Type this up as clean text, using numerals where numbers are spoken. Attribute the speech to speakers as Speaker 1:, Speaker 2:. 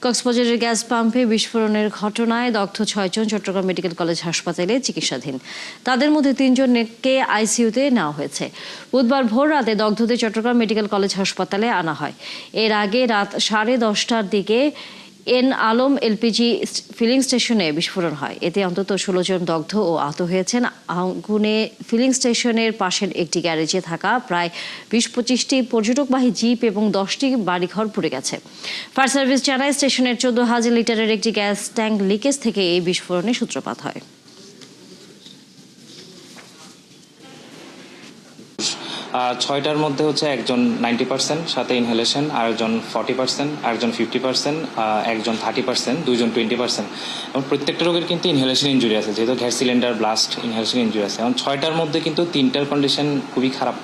Speaker 1: কক্সবাজারের গ্যাস পাম্পে বিস্ফোরণের ঘটনায় দগ্ধ 6 জন চট্টগ্রাম মেডিকেল কলেজ হাসপাতালে চিকিৎসাধীন। তাদের মধ্যে 3 জনকে আইসিইউতে নেওয়া হয়েছে। বুধবার ভোর রাতে দগ্ধদের চট্টগ্রাম মেডিকেল কলেজ হাসপাতালে আনা হয়। এর আগে রাত 10:30টার দিকে এন আলম এলপিজি ফিলিং স্টেশনে বিস্ফোরণ হয়। এতে অন্তত 16 জন দগ্ধ ও আহত হয়েছেন। আগুনে ফিলিং স্টেশনের পাশের একটি গ্যারেজে থাকা প্রায় 20-25টি পর্যটকবাহী জিপ এবং 10টি বাড়িঘর পুড়ে গেছে। ফায়ার সার্ভিস জানায় স্টেশনের 14,000 লিটারের একটি গ্যাস ট্যাঙ্ক লিকেজ থেকে এই বিস্ফোরণের সূত্রপাত হয়।
Speaker 2: 6টার মধ্যে হচ্ছে একজন 90% সাথে ইনহেলেশন, আরেকজন 40%, আরেকজন 50%, একজন 30%, দুইজন 20%। এবং প্রত্যেকটা রোগের কিন্তু ইনহেলেশন ইনজুরি আছে, যেহেতু gas cylinder blast inhalation injury আছে। এবং 6টার মধ্যে কিন্তু 3টার কন্ডিশন খুবই খারাপ।